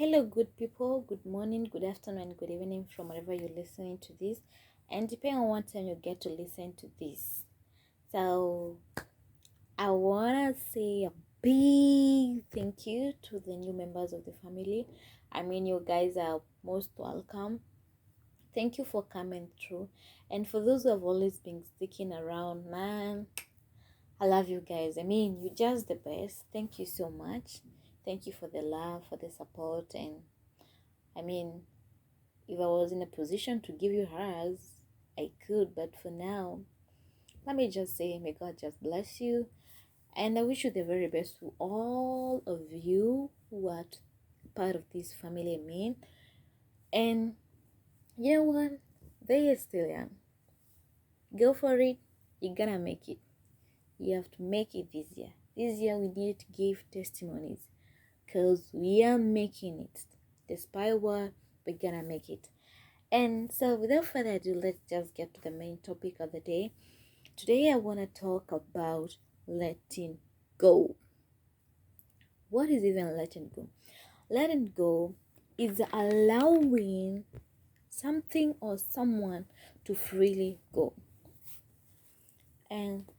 Hello, good people. Good morning, good afternoon, good evening from wherever you're listening to this, and depending on what time you get to listen to this. So, I want to say a big thank you to the new members of the family. I mean, you guys are most welcome. Thank you for coming through, and for those who have always been sticking around, man, I love you guys. I mean, you're just the best. Thank you so much. Thank you for the love, for the support, and I mean, if I was in a position to give you hugs, I could, but for now, let me just say, may God just bless you. And I wish you the very best to all of you who are part of this family, I mean. And you know what? They are still young. Go for it. You're gonna make it. You have to make it this year. This year, we need to give testimonies because we are making it. Despite what, we're gonna make it. And so, without further ado, let's just get to the main topic of the day. Today, I want to talk about letting go. What is even letting go? Letting go is allowing something or someone to freely go. And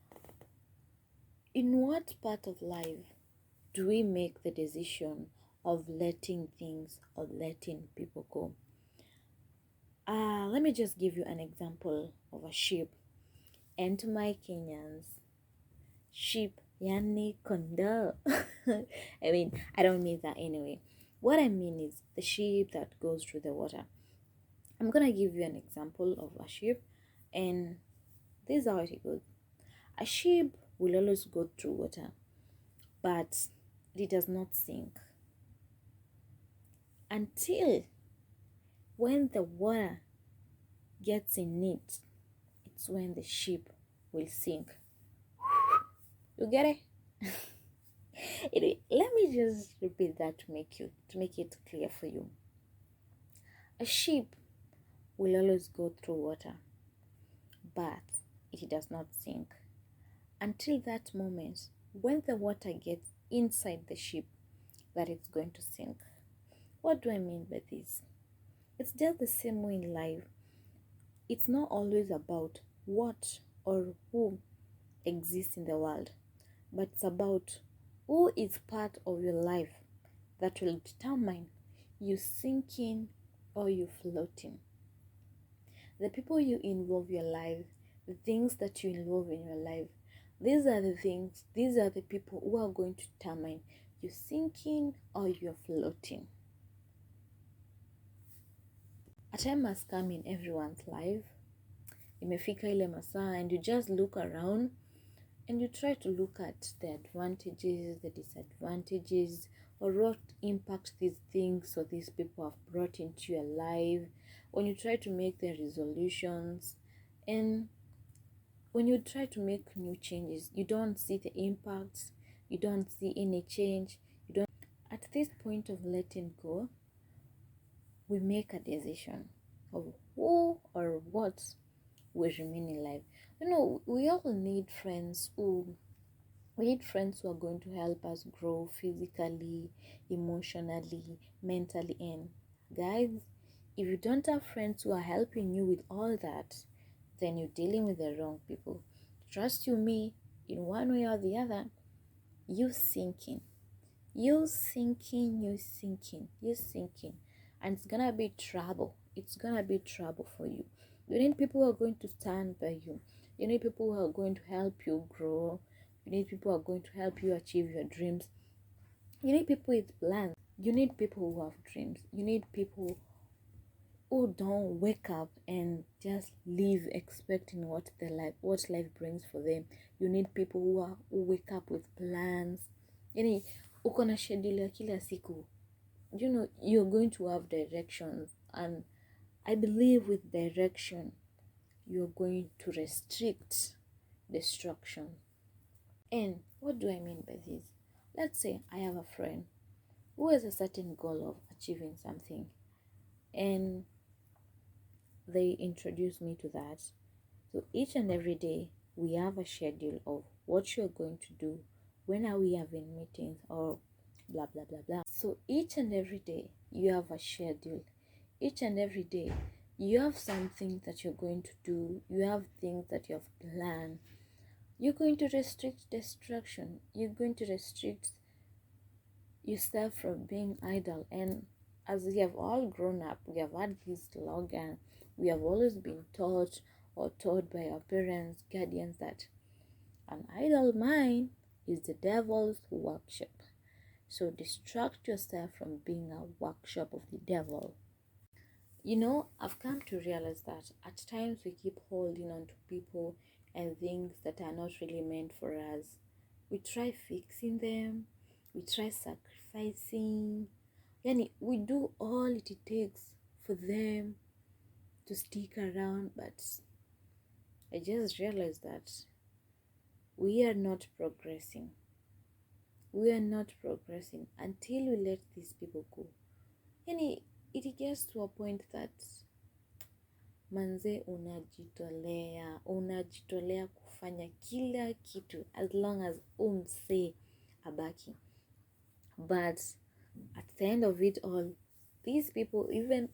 in what part of life do we make the decision of letting things or letting people go? Let me just give you an example of a sheep. And to my Kenyans, sheep yani kondo. I mean, I don't mean that anyway. What I mean is the sheep that goes through the water. I'm gonna give you an example of a sheep, and this is how it goes. A sheep will always go through water, but it does not sink until when the water gets in it. It's when the sheep will sink. You get it? Let me just repeat that to make it clear for you. A sheep will always go through water, but it does not sink until that moment when the water gets inside the sheep that it's going to sink. What do I mean by this? It's just the same way in life. It's not always about what or who exists in the world, but it's about who is part of your life that will determine you sinking or you floating. The people you involve your life, the things that you involve in your life, these are the people who are going to determine you sinking or you're floating. A time has come in everyone's life. Imefika ile masaa, and you just look around and you try to look at the advantages, the disadvantages, or what impact these things or these people have brought into your life. When you try to make the resolutions, and when you try to make new changes, you don't see the impacts, you don't see any change. At this point of letting go, we make a decision of who or what will remain in life. We all need friends who are going to help us grow physically, emotionally, mentally. And guys, if you don't have friends who are helping you with all that, then you're dealing with the wrong people. Trust you me, in one way or the other, you sinking. You sinking, and it's gonna be trouble. It's gonna be trouble for you. You need people who are going to stand by you. You need people who are going to help you grow. You need people who are going to help you achieve your dreams. You need people with plans. You need people who have dreams. You need people who don't wake up and just live expecting what life brings for them. You need people who wake up with plans. Uko na schedule ya kila siku. You're going to have directions, and I believe with direction you're going to restrict destruction. And what do I mean by this? Let's say I have a friend who has a certain goal of achieving something, and they introduce me to that. So each and every day we have a schedule of what you're going to do, when are we having meetings, or blah blah blah blah. So each and every day you have a schedule. Each and every day, you have something that you're going to do. You have things that you have planned. You're going to restrict distraction. You're going to restrict yourself from being idle. And as we have all grown up, we have had this slogan. We have always been taught by our parents, guardians, that an idle mind is the devil's workshop. So distract yourself from being a workshop of the devil. I've come to realize that at times we keep holding on to people and things that are not really meant for us. We try fixing them, we try sacrificing, and we do all it takes for them to stick around, but I just realized that we are not progressing. We are not progressing until we let these people go. And it gets to a point that manze unajitolea kufanya kila kitu as long as umse abaki. But at the end of it all, these people, even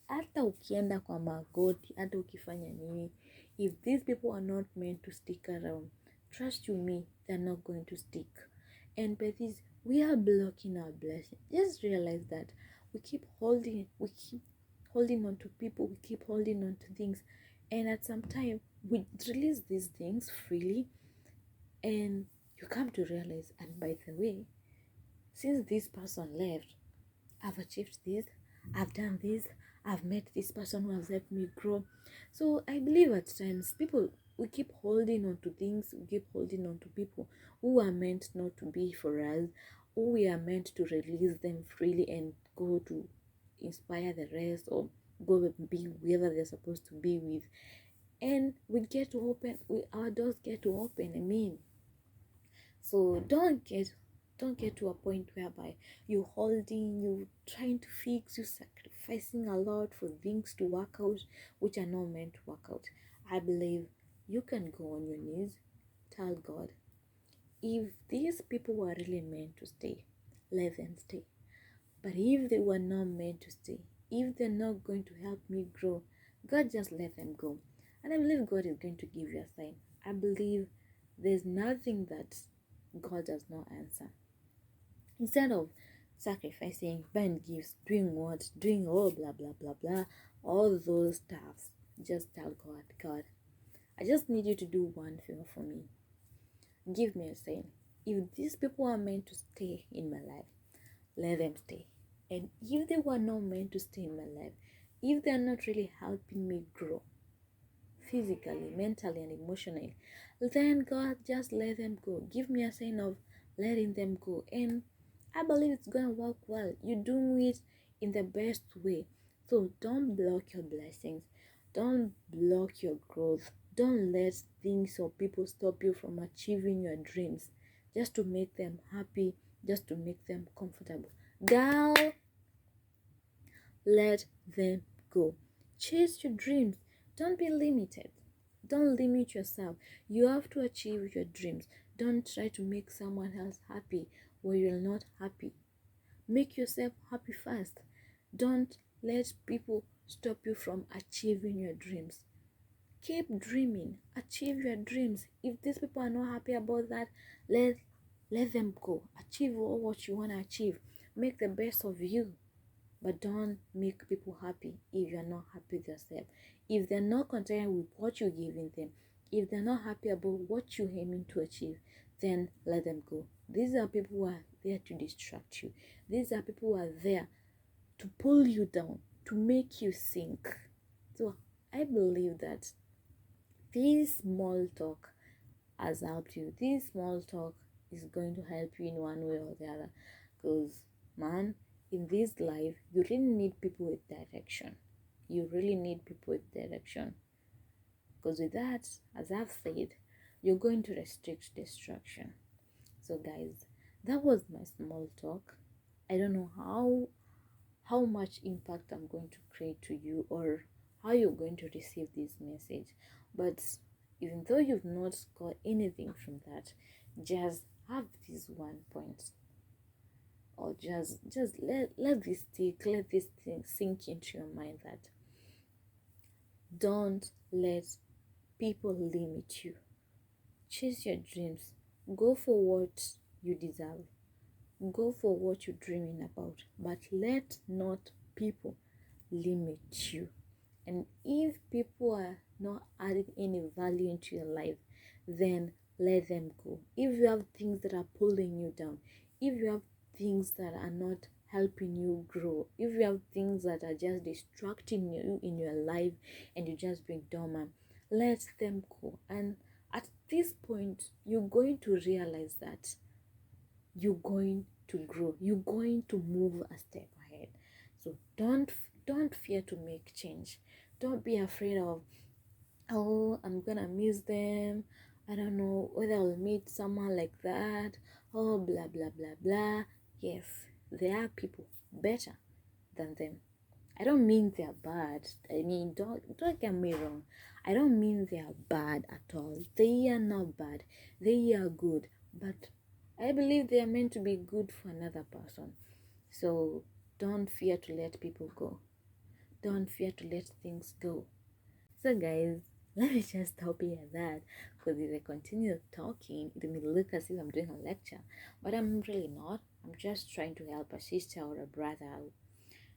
hata ukienda kwa magoti, hata ukifanya nini, if these people are not meant to stick around, trust you me, they're not going to stick. And by this, we are blocking our blessing. Just realize that we keep holding on to people, we keep holding on to things, and at some time we release these things freely, and you come to realize, and by the way, since this person left, I've achieved this, I've done this, I've met this person who has helped me grow. So I believe at times we keep holding on to things, we keep holding on to people who are meant not to be for us, who we are meant to release them freely and go to inspire the rest, or go be whoever they're supposed to be with. And our doors get to open. So don't get to a point whereby you trying to fix, you sacrificing a lot for things to work out which are not meant to work out. I believe you can go on your knees, tell God, if these people were really meant to stay, let them stay. But if they were not meant to stay, if they're not going to help me grow, God, just let them go. And I believe God is going to give you a sign. I believe there's nothing that God does not answer. Instead of sacrificing, buying gifts, doing all blah blah blah blah, all those stuffs, just tell God, I just need you to do one thing for me. Give me a sign. If these people are meant to stay in my life, let them stay. And if they were not meant to stay in my life, if they're not really helping me grow physically, mentally, and emotionally, then God, just let them go. Give me a sign of letting them go. And I believe it's going to work well. You do it in the best way. So don't block your blessings. Don't block your growth. Don't let things or people stop you from achieving your dreams just to make them happy, just to make them comfortable. Girl, let them go. Chase your dreams. Don't be limited. Don't limit yourself. You have to achieve your dreams. Don't try to make someone else happy where you're not happy. Make yourself happy first. Don't let people stop you from achieving your dreams. Keep dreaming. Achieve your dreams. If these people are not happy about that, let them go. Achieve all what you want to achieve. Make the best of you. But don't make people happy if you're not happy with yourself. If they're not content with what you're giving them, if they're not happy about what you're aiming to achieve, then let them go. These are people who are there to distract you. These are people who are there to pull you down, to make you sink. So I believe that this small talk has helped you. This small talk is going to help you in one way or the other. Because, man, in this life, you really need people with direction. You really need people with direction. Because with that, as I've said, you're going to restrict distraction. So guys, that was my small talk. I don't know how much impact I'm going to create to you, or how you're going to receive this message. But even though you've not got anything from that, just have this one point. or just let this stick, let this thing sink into your mind that don't let people limit you. Chase your dreams. Go for what you deserve. Go for what you're dreaming about. But let not people limit you. And if people are not adding any value into your life, then let them go. If you have things that are pulling you down, if you have things that are not helping you grow, if you have things that are just distracting you in your life and you just being dormant, let them go. And at this point, you're going to realize that you're going to grow, you're going to move a step ahead. So don't fear to make change. Don't be afraid of, oh, I'm gonna miss them, I don't know whether I'll meet someone like that, oh, blah blah blah blah. Yes, there are people better than them. I don't mean they're bad. I mean, don't get me wrong. I don't mean they are bad at all. They are not bad. They are good. But I believe they are meant to be good for another person. So don't fear to let people go. Don't fear to let things go. So guys, let me just stop here at that, because if I continue talking, it may look as if I'm doing a lecture, but I'm really not. I'm just trying to help a sister or a brother out.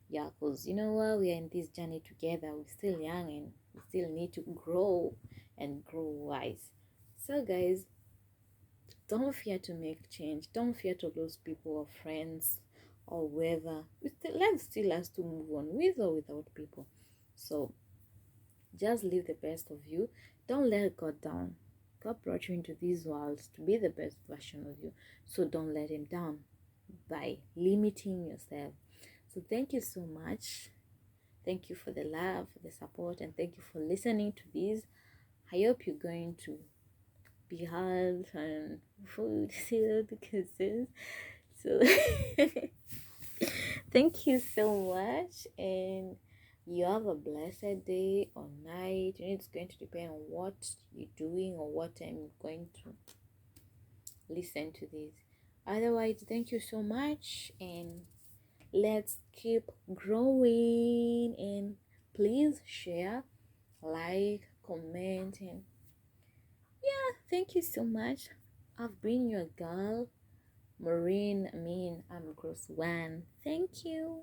Yeah, because you know what, we are in this journey together. We're still young and we still need to grow and grow wise. So guys, don't fear to make change. Don't fear to lose people or friends or whether. Life still has to move on with or without people. So just live the best of you. Don't let God down. God brought you into this world to be the best version of you. So don't let him down by limiting yourself. So thank you so much. Thank you for the love, for the support, and thank you for listening to this. I hope you're going to be hard and food seal the kisses. So thank you so much, and you have a blessed day or night. And it's going to depend on what you're doing or what I'm going to listen to this. Otherwise, thank you so much, and let's keep growing. And please share, like, comment, and yeah, thank you so much. I've been your girl, Maureen. I'm Gross One. Thank you.